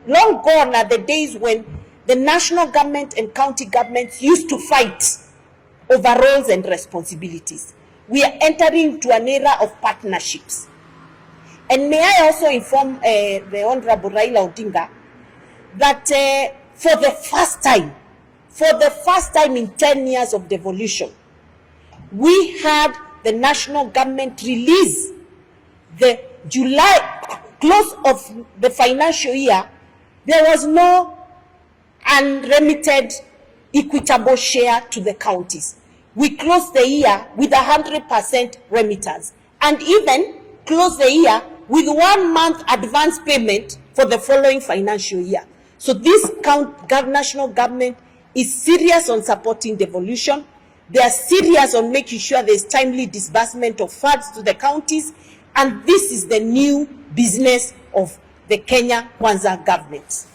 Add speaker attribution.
Speaker 1: Long gone are the days when the national government and county governments used to fight over roles and responsibilities. We are entering to an era of partnerships. And may I also inform the Honorable Raila Odinga that for the first time in 10 years of devolution, we had the national government release the July close of the financial year. There was no unremitted equitable share to the counties. We closed the year with 100% remittance, and even closed the year with 1 month advance payment for the following financial year. So this national government is serious on supporting devolution. They are serious on making sure there is timely disbursement of funds to the counties, and this is the new business of the Kenya Kwanza government.